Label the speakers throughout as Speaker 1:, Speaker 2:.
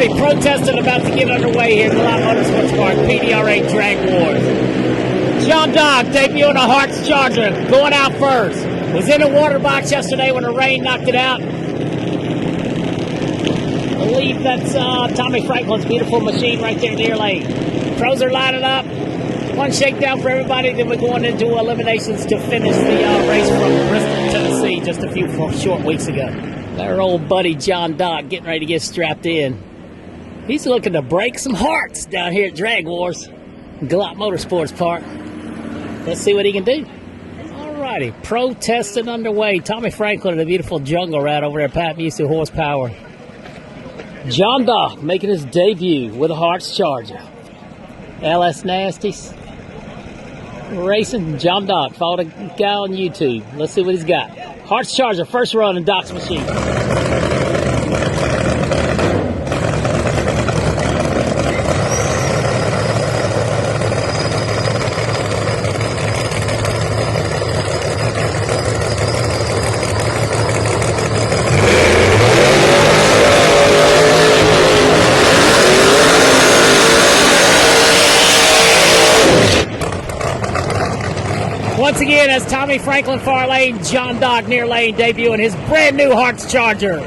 Speaker 1: Alrighty, protesting about to get underway here at GALOT Motorsports Park, PDRA Drag Wars. John Dog debuting a Harts Charger, going out first. Was in the water box yesterday when the rain knocked it out. I believe that's Tommy Franklin's beautiful machine right there near lane. Pros are lining up. One shakedown for everybody, then we're going into eliminations to finish the race from Bristol, Tennessee, just a few short weeks ago. Our old buddy John Dock getting ready to get strapped in. He's looking to break some hearts down here at Drag Wars, GALOT Motorsports Park. Let's see what he can do. Alrighty, protesting underway. Tommy Franklin, the beautiful jungle rat over there, Pat Musu horsepower. John Dock making his debut with a Harts Charger. LS Nasties racing. John Dock, follow the guy on YouTube. Let's see what he's got. Harts Charger, first run in Doc's machine. Once again, as Tommy Franklin far lane, John Dock near lane, debuting his brand new Harts Charger.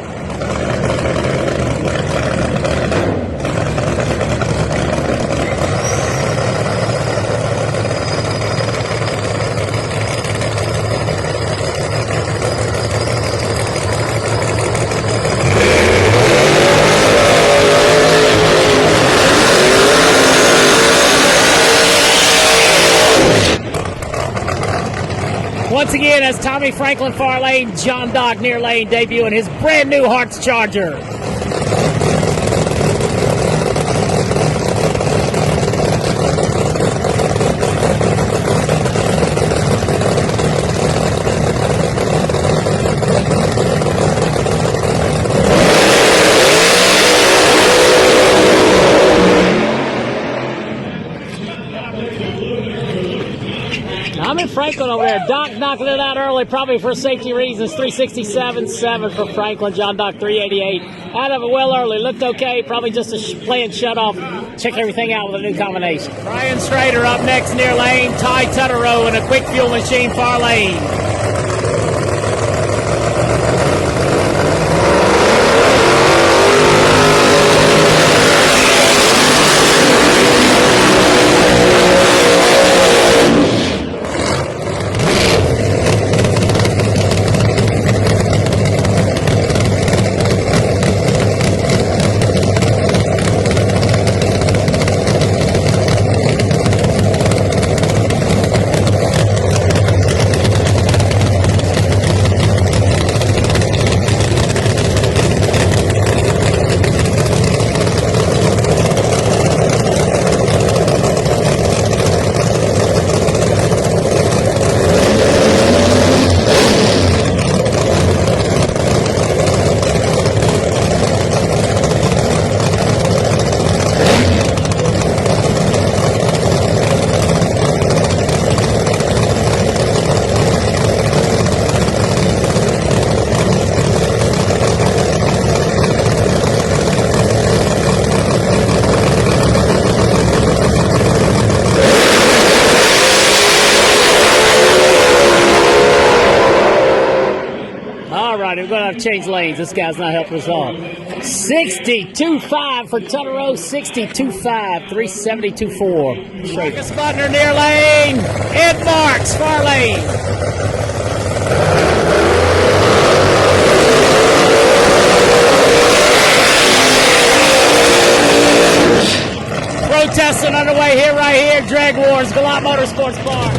Speaker 1: Once again, as Tommy Franklin far lane, John Dock near lane, debuting his brand new Harts Charger. Tommy Franklin over there. Doc knocking it out early, probably for safety reasons. 367.7 for Franklin. John Dock 388. Out of it well early. Looked okay. Probably just a planned shut-off. Check everything out with a new combination. Brian Strader up next near lane. Ty Turoto in a quick fuel machine far lane. We're going to have to change lanes. This guy's not helping us all. 62.5 for Turoto. 62.5. 372.4. Marcus Butler near lane. Ed Marks, far lane. Protesting underway here, right here. Drag Wars, GALOT Motorsports Park.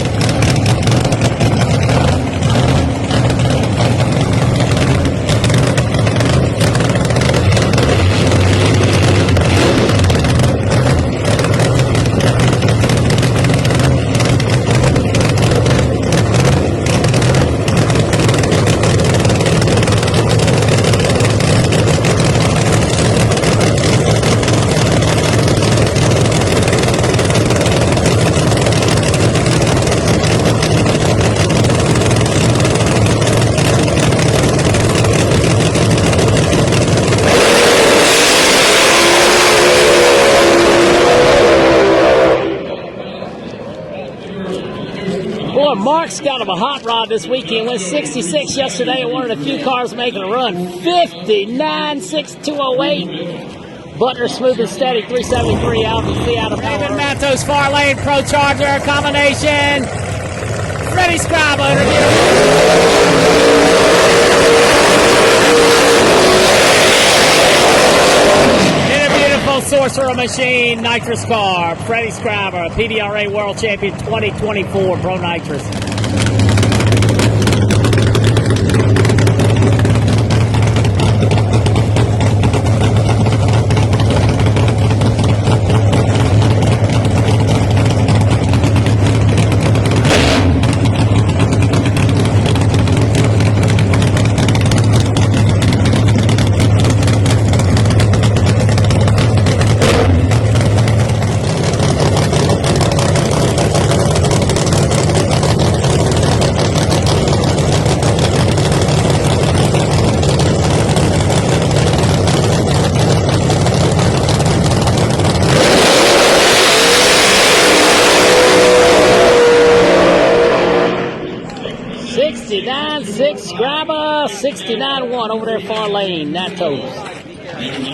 Speaker 1: Mark's got him a hot rod this weekend. Went 66 yesterday and one of the few cars making a run. 59.6208. Butler smooth and steady. 373 out of the out of David Matos far lane Pro Charger combination. Freddie Scribe Sorcerer Machine Nitrous car. Freddie Scriber, PDRA World Champion 2024 Pro Nitrous. 69.6 Scriber, 69.1 over there far lane, Natos.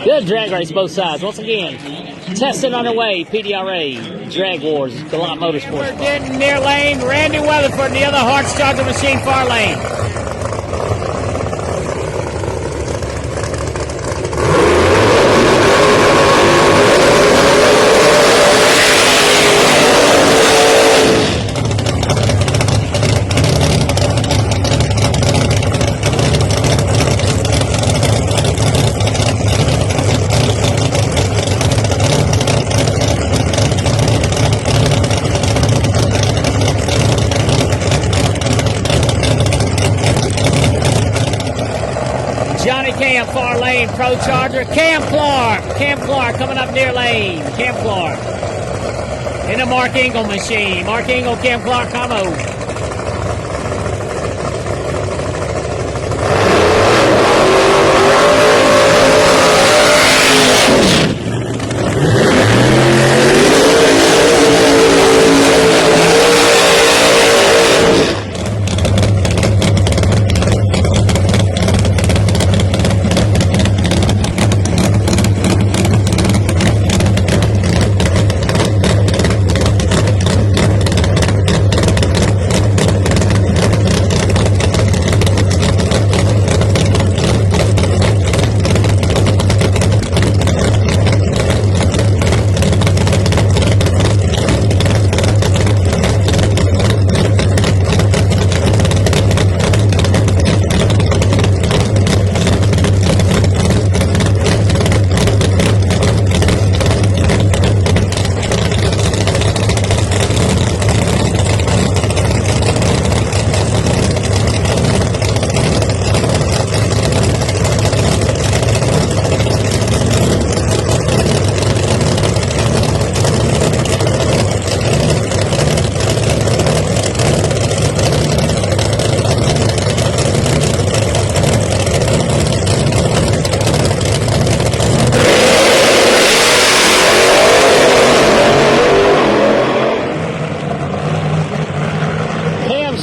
Speaker 1: Good drag race both sides. Once again, testing underway, PDRA Drag Wars, GALOT Motorsports Park. We're getting near lane, Randy Weatherford, the other Harts Charger Machine far lane. Cam far lane, Pro Charger. Cam Clark coming up near lane. Cam Clark in the Mark Engel machine. Mark Engel, Cam Clark combo.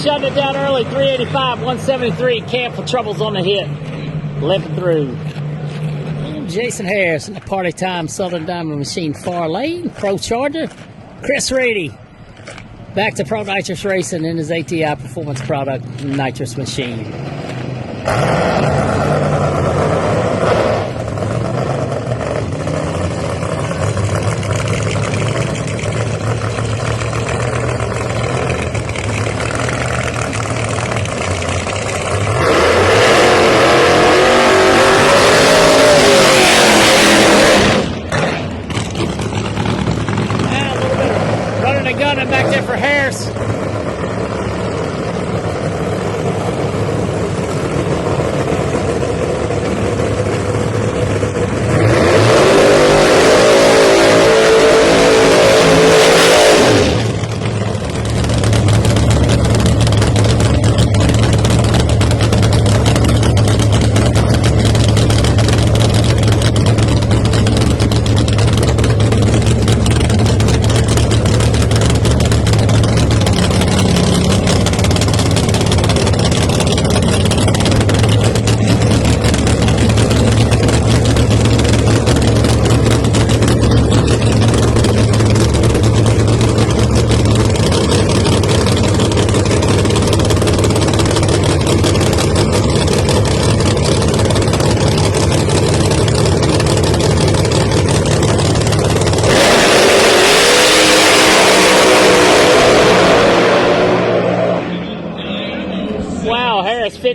Speaker 1: Shutting it down early, 385, 173. Camp for troubles on the hit. Limping through. And Jason Harris in the Party Time Southern Diamond Machine far lane. Pro Charger. Chris Rini. Back to Pro Nitrous Racing in his ATI Performance Product Nitrous Machine. Gunning back there for Harris.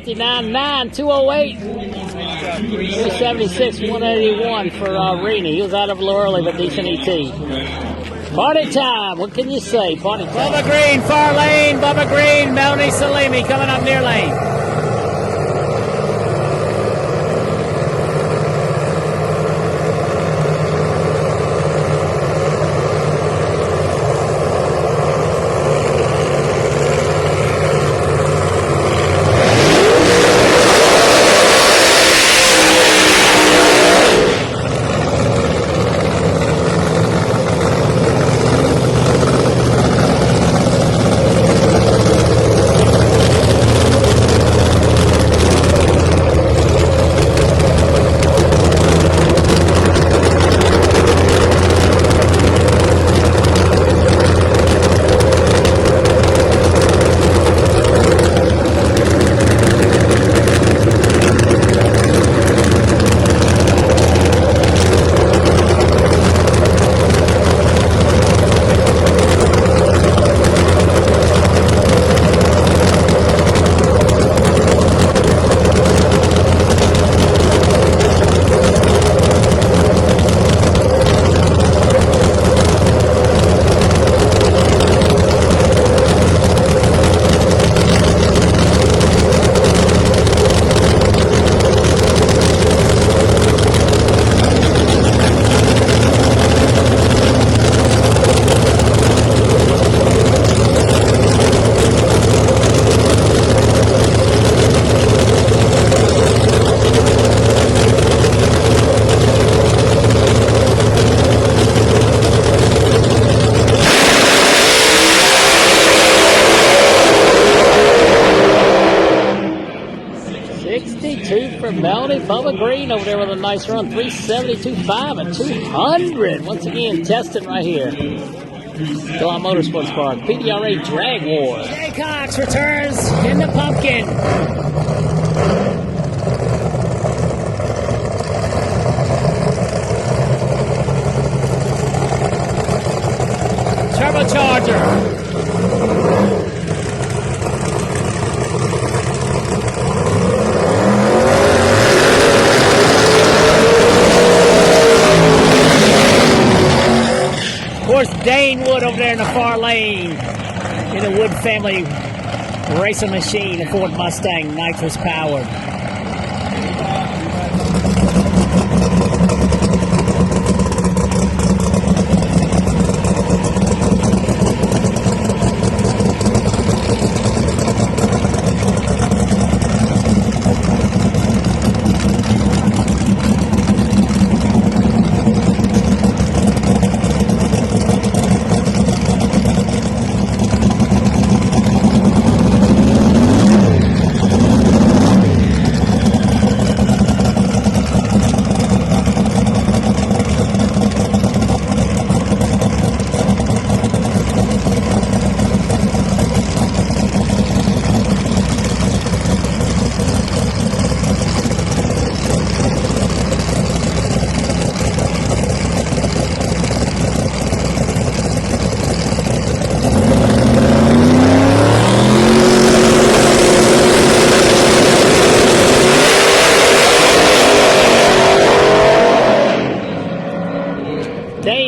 Speaker 1: 359, 9, 208, 376, 181 for Rini. He was out of a little early, but decent ET. Party time. What can you say? Party time. Bubba Green, far lane. Bubba Green, Melanie Salimi coming up near lane. Bubba Green over there with a nice run, 372.5 and 200. Once again, testing right here. GALOT Motorsports Park, PDRA Drag Wars. Jay Cox returns in the pumpkin. Turbocharger. Dane Wood over there in the far lane in the Wood family racing machine, a Ford Mustang, Nitrous powered.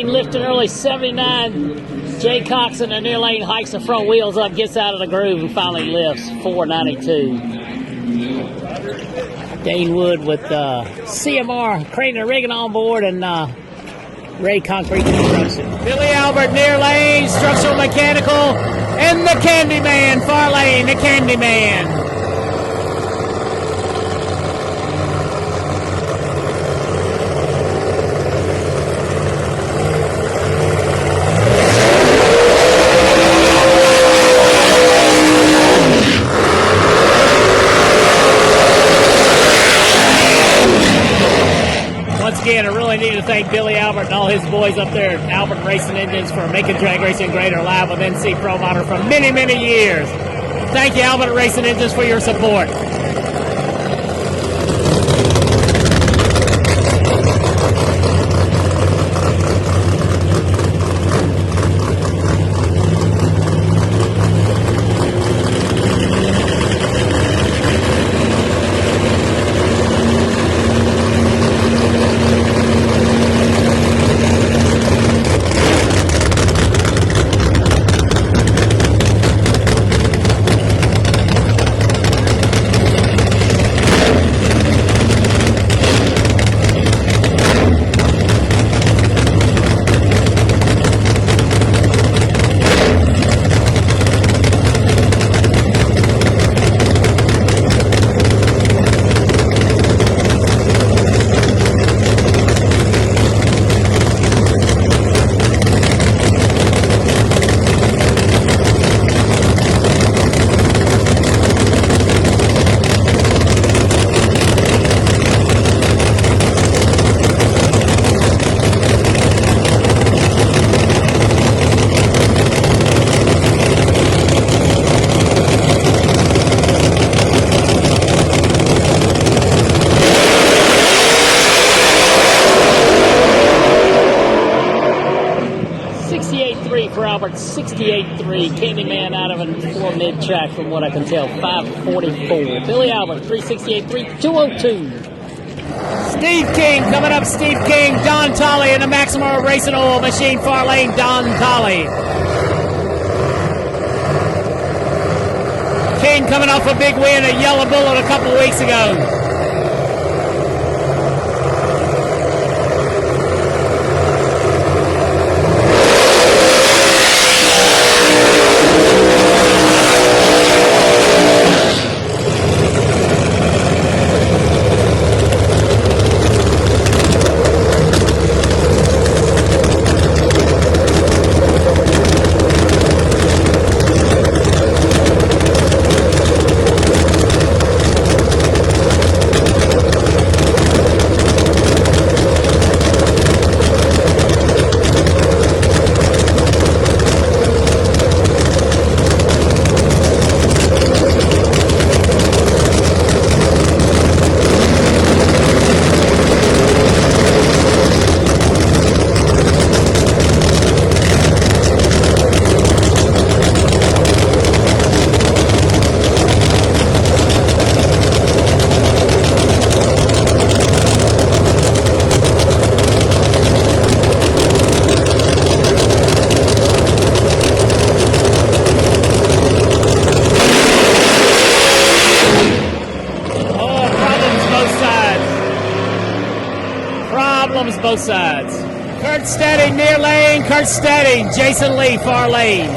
Speaker 1: Lifting early 79. Jay Cox in the near lane hikes the front wheels up, gets out of the groove, and finally lifts 492. Dane Wood with CMR crane and rigging on board, and Ray Concrete Construction. Billy Albert near lane, structural mechanical, and the Candyman far lane, the Candyman. Again, I really need to thank Billy Albert and all his boys up there at Albert Racing Engines for making drag racing greater live with NC ProModer for many, many years. Thank you, Albert Racing Engines, for your support. 68.3 for Albert. 68.3. Candyman out of a 4 mid-track from what I can tell. 5:44. Billy Albert, 368.3. 202. Steve King coming up. Steve King. Don Tolley in the Maximo Racing Oil machine. Far lane. Don Tolley. King coming off a big win at Yellow Bullet a couple of weeks ago. Both sides. Kurt Stedding near lane. Kurt Stedding. Jason Lee far lane.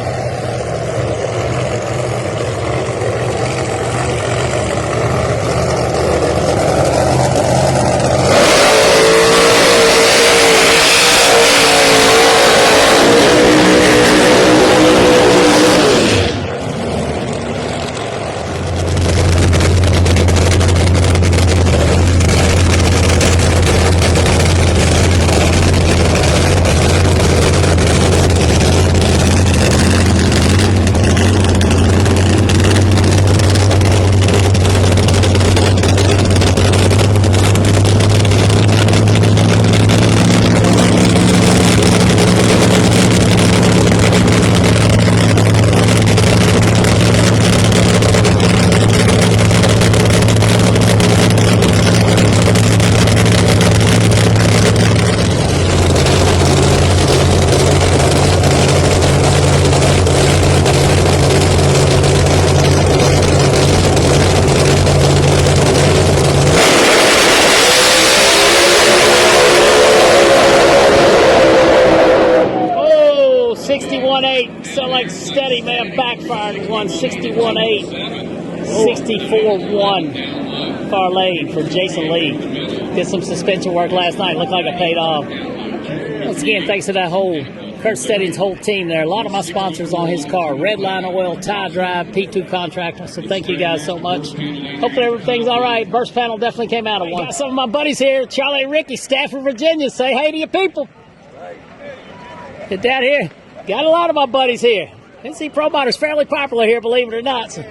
Speaker 1: So like Steady man backfired one 61.8, 64.1 far lane for Jason Lee. Did some suspension work last night. Looked like it paid off. Once again, thanks to that whole Kurt Stedding's whole team there. A lot of my sponsors on his car. Redline Oil, Tie Drive, P2 Contractor. So thank you guys so much. Hopefully everything's all right. Burst panel definitely came out of one. Got some of my buddies here. Charlie and Ricky, Stafford, Virginia. Say hey to your people. Get down here. Got a lot of my buddies here. NC ProModer's fairly popular here, believe it or not. So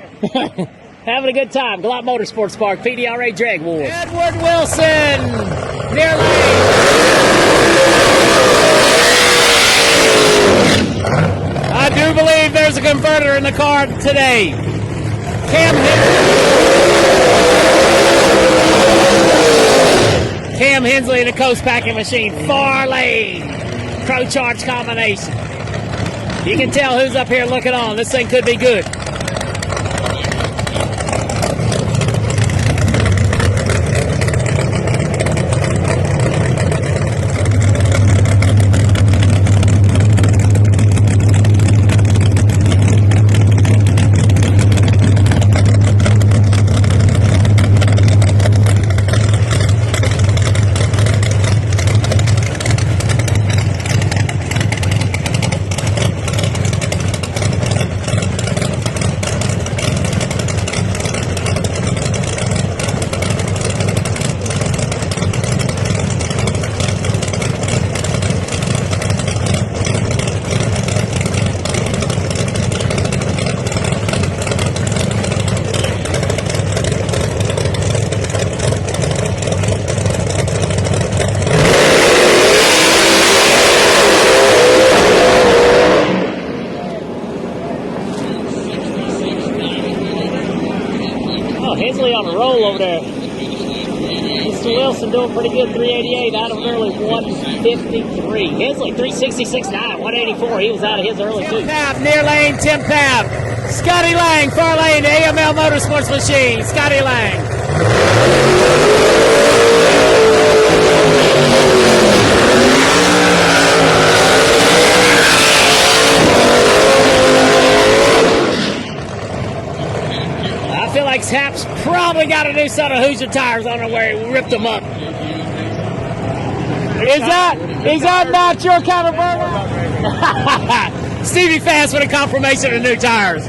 Speaker 1: having a good time. GALOT Motorsports Park, PDRA Drag Wars. Edward Wilson, near lane. I do believe there's a converter in the car today. Cam Hensley in the Coast Packing Machine. Far lane. Pro Charge combination. You can tell who's up here looking on. This thing could be good. doing pretty good. 388 out of an early 153. Hensley 366.9, 184. He was out of his early too. Pap, near lane, Tim Pap. Scotty Lang, far lane, AML Motorsports Machine. Scotty Lang. I feel like Tap's probably got a new set of Hoosier tires. I don't know where he ripped them up. Is that not your kind of burger? Stevie Fast with a confirmation of new tires.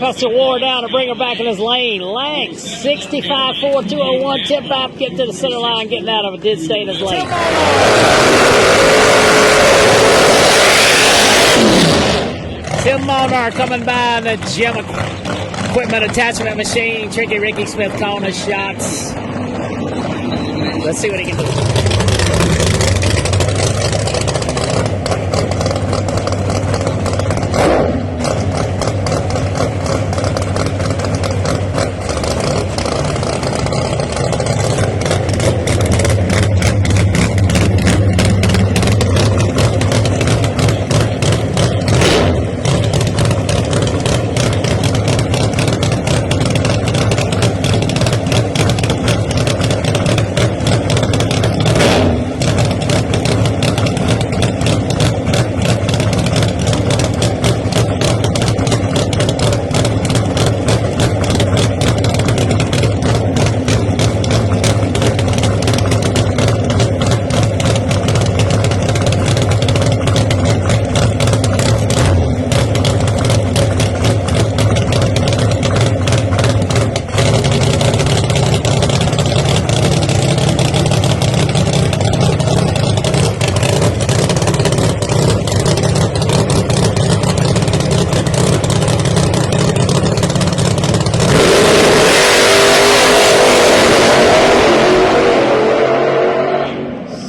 Speaker 1: Buster wore down to bring her back in his lane. Lang, 65.4201. Tip back, get to the center line, getting out of it. Did stay in his lane. Tim Molnar coming by in the gym equipment attachment machine. Tricky Ricky Smith calling his shots. Let's see what he can do.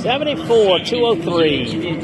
Speaker 1: $74,203.